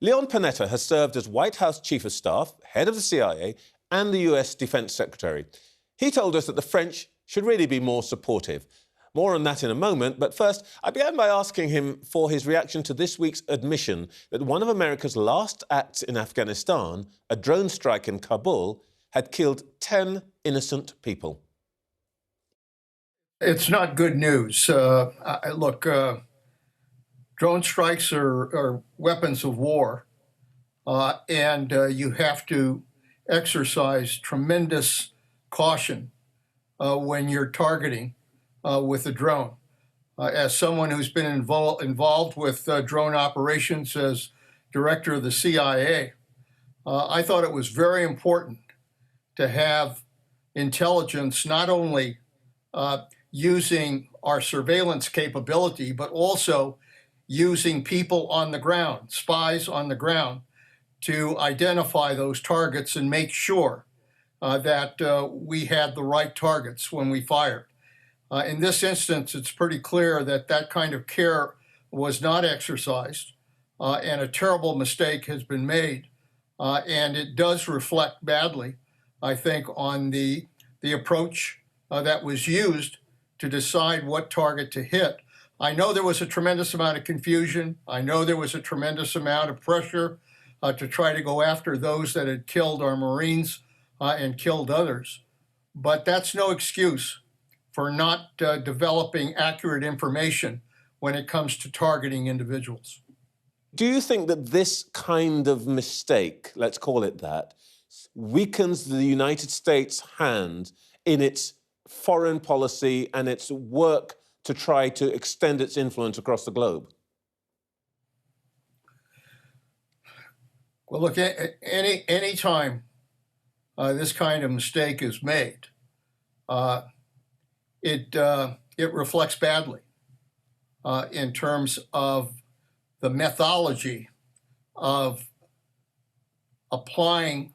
Leon Panetta has served as White House Chief of Staff, head of the CIA, and the US Defense Secretary. He told us that the French should really be more supportive. More on that in a moment, but first, I began by asking him for his reaction to this week's admission that one of America's last acts in Afghanistan, a drone strike in Kabul, had killed 10 innocent people. It's not good news. Look, drone strikes are weapons of war, and you have to exercise tremendous caution when you're targeting with a drone. As someone who's been involved with drone operations as director of the CIA, I thought it was very important to have intelligence not only using our surveillance capability, but also using people on the ground, spies on the ground, to identify those targets and make sure that we had the right targets when we fired. In this instance, it's pretty clear that that kind of care was not exercised, and a terrible mistake has been made. And it does reflect badly, I think, on the approach that was used to decide what target to hit. I know there was a tremendous amount of confusion. I know there was a tremendous amount of pressure to try to go after those that had killed our Marines and killed others. But that's no excuse for not developing accurate information when it comes to targeting individuals. Do you think that this kind of mistake, let's call it that, weakens the United States' hand in its foreign policy and its work to try to extend its influence across the globe? Well, look, any time this kind of mistake is made, it reflects badly in terms of the methodology of applying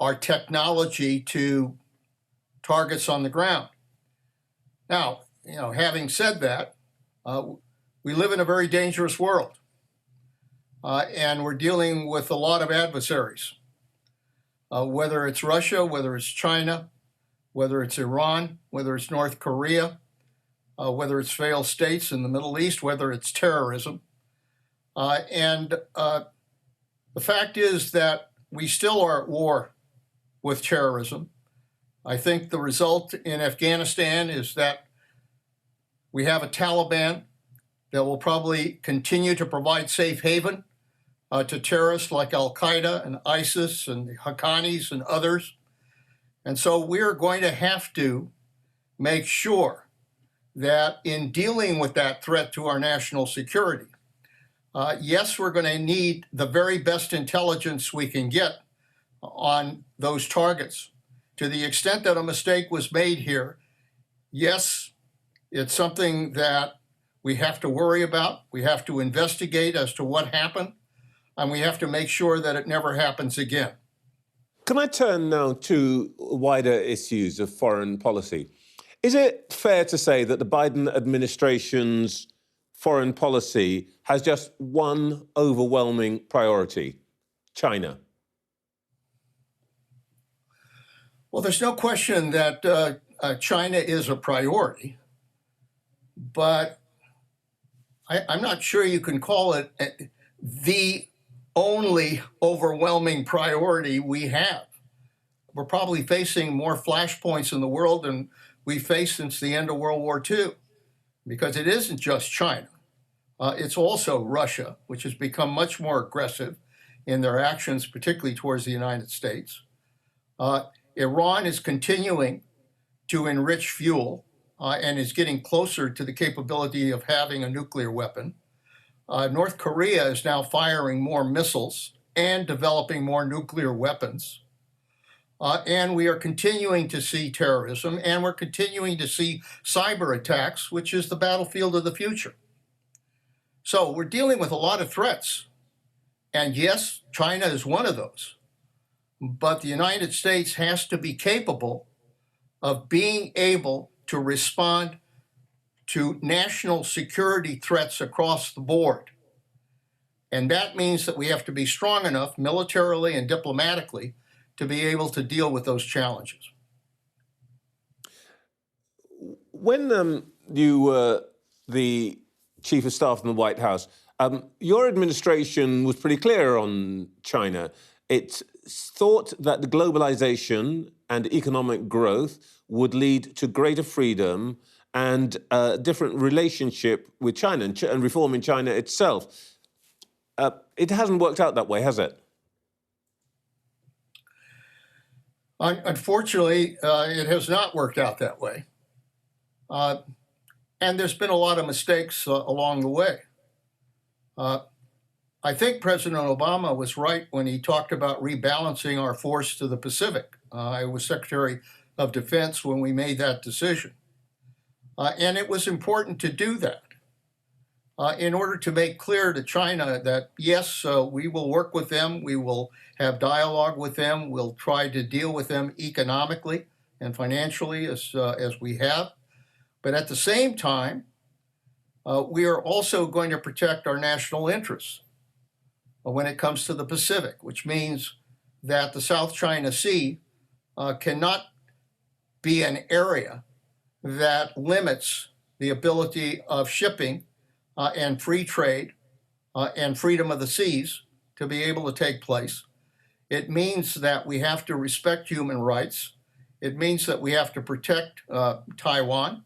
our technology to targets on the ground. Now, having said that, we live in a very dangerous world, and we're dealing with a lot of adversaries, whether it's Russia, whether it's China, whether it's Iran, whether it's North Korea, whether it's failed states in the Middle East, whether it's terrorism. And the fact is that we still are at war with terrorism. I think the result in Afghanistan is that we have a Taliban that will probably continue to provide safe haven to terrorists like Al-Qaeda and ISIS and the Haqqanis and others. And so we're going to have to make sure that in dealing with that threat to our national security, yes, we're going to need the very best intelligence we can get on those targets. To the extent that a mistake was made here, yes, it's something that we have to worry about. We have to investigate as to what happened, and we have to make sure that it never happens again. Can I turn now to wider issues of foreign policy? Is it fair to say that the Biden administration's foreign policy has just one overwhelming priority: China? Well, there's no question that China is a priority, but I'm not sure you can call it the only overwhelming priority we have. We're probably facing more flashpoints in the world than we faced since the end of World War II, because it isn't just China. It's also Russia, which has become much more aggressive in their actions, particularly towards the United States. Iran is continuing to enrich fuel and is getting closer to the capability of having a nuclear weapon. North Korea is now firing more missiles and developing more nuclear weapons. And we are continuing to see terrorism, and we're continuing to see cyber attacks, which is the battlefield of the future. So we're dealing with a lot of threats. And yes, China is one of those. But the United States has to be capable of being able to respond to national security threats across the board. And that means that we have to be strong enough militarily and diplomatically to be able to deal with those challenges. When you were the chief of staff in the White House, your administration was pretty clear on China. It thought that the globalization and economic growth would lead to greater freedom and a different relationship with China and reform in China itself. It hasn't worked out that way, has it? Unfortunately, it has not worked out that way. And there's been a lot of mistakes along the way. I think President Obama was right when he talked about rebalancing our force to the Pacific. I was Secretary of Defense when we made that decision. And it was important to do that in order to make clear to China that, yes, we will work with them, we will have dialogue with them, we'll try to deal with them economically and financially as we have. But at the same time, we are also going to protect our national interests when it comes to the Pacific, which means that the South China Sea cannot be an area that limits the ability of shipping and free trade and freedom of the seas to be able to take place. It means that we have to respect human rights. It means that we have to protect Taiwan.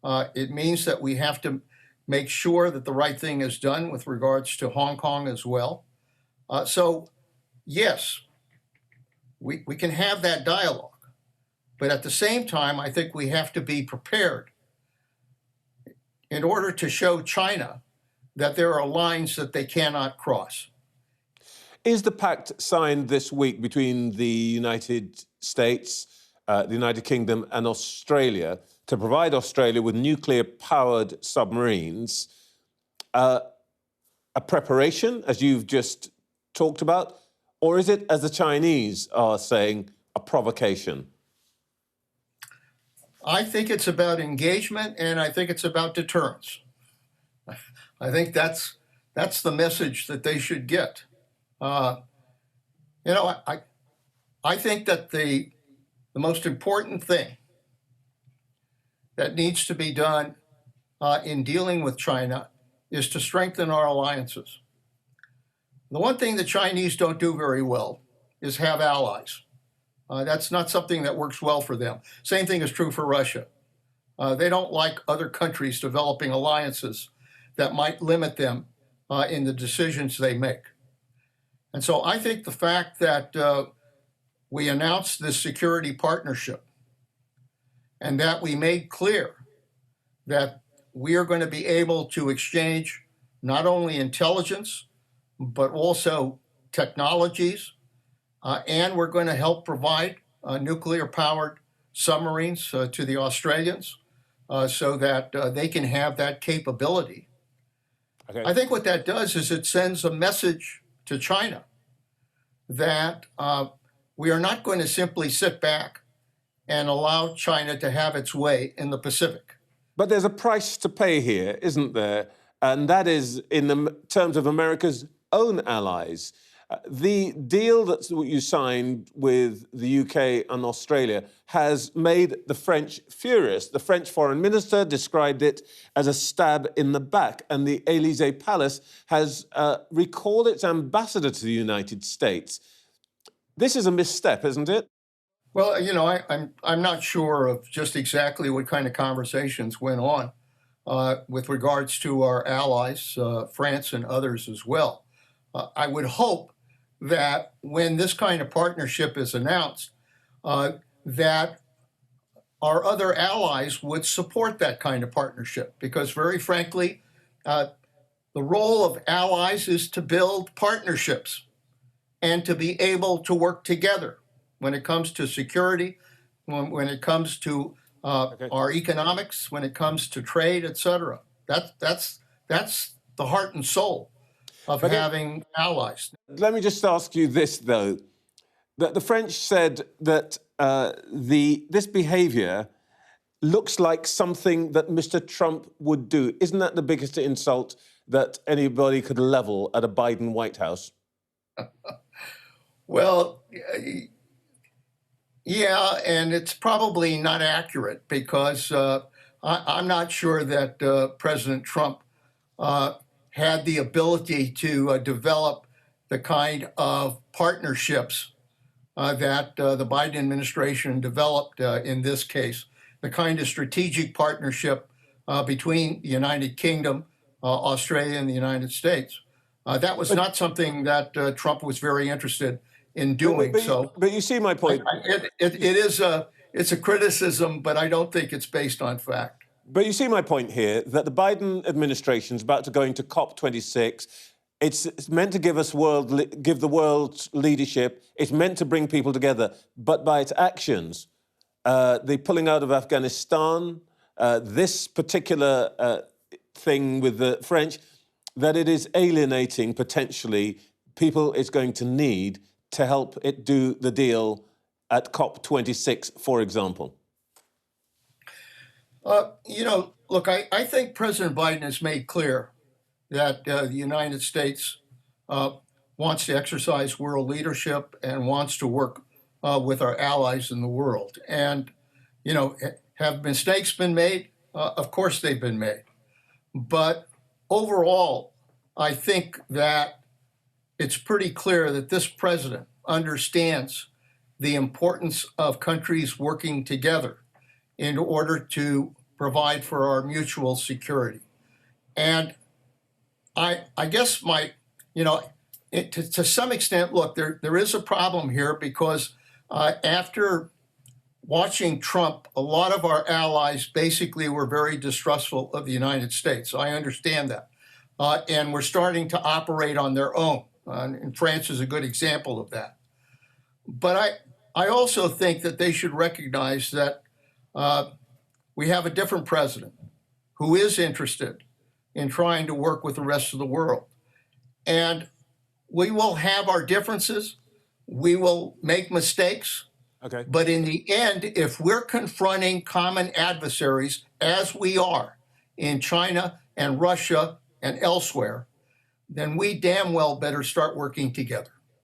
It means that we have to make sure that the right thing is done with regards to Hong Kong as well. So, yes, we can have that dialogue. But at the same time, I think we have to be prepared in order to show China that there are lines that they cannot cross. Is the pact signed this week between the United States, the United Kingdom and Australia to provide Australia with nuclear-powered submarines a preparation, as you've just talked about, or is it, as the Chinese are saying, a provocation? I think it's about engagement, and I think it's about deterrence. I think that's the message that they should get. I think that the most important thing that needs to be done in dealing with China is to strengthen our alliances. The one thing the Chinese don't do very well is have allies. That's not something that works well for them. Same thing is true for Russia. They don't like other countries developing alliances that might limit them in the decisions they make. And so I think the fact that we announced this security partnership and that we made clear that we are going to be able to exchange not only intelligence, but also technologies, and we're going to help provide nuclear-powered submarines to the Australians so that they can have that capability. Okay. I think what that does is it sends a message to China that we are not going to simply sit back and allow China to have its way in the Pacific. But there's a price to pay here, isn't there? And that is in the terms of America's own allies. The deal that you signed with the UK and Australia has made the French furious. The French foreign minister described it as a stab in the back, and the Élysée Palace has recalled its ambassador to the United States. This is a misstep, isn't it? Well, I'm not sure of just exactly what kind of conversations went on with regards to our allies, France and others as well. I would hope that when this kind of partnership is announced, that our other allies would support that kind of partnership, because very frankly, the role of allies is to build partnerships and to be able to work together when it comes to security, when it comes to our economics, when it comes to trade, et cetera. That's the heart and soul of having allies. Let me just ask you this, though. That the French said that this behaviour looks like something that Mr. Trump would do. Isn't that the biggest insult that anybody could level at a Biden White House? Well, yeah, and it's probably not accurate because I'm not sure that President Trump had the ability to develop the kind of partnerships that the Biden administration developed in this case, the kind of strategic partnership between the United Kingdom, Australia, and the United States. That was not something that Trump was very interested in doing. But you see my point. It's a criticism, but I don't think it's based on fact. But you see my point here, that the Biden administration is about to go into COP26. It's meant to give the world leadership. It's meant to bring people together. But by its actions, the pulling out of Afghanistan, this particular thing with the French, that it is alienating potentially people it's going to need to help it do the deal at COP26, for example. Look, I think President Biden has made clear that the United States wants to exercise world leadership and wants to work with our allies in the world. And, have mistakes been made? Of course they've been made. But overall, I think that it's pretty clear that this president understands the importance of countries working together in order to provide for our mutual security. And I guess to some extent, look, there is a problem here because after watching Trump, a lot of our allies basically were very distrustful of the United States. I understand that. And we're starting to operate on their own. And France is a good example of that. But I also think that they should recognize that we have a different president who is interested in trying to work with the rest of the world. And we will have our differences. We will make mistakes. Okay. But in the end, if we're confronting common adversaries, as we are in China and Russia and elsewhere, then we damn well better start working together.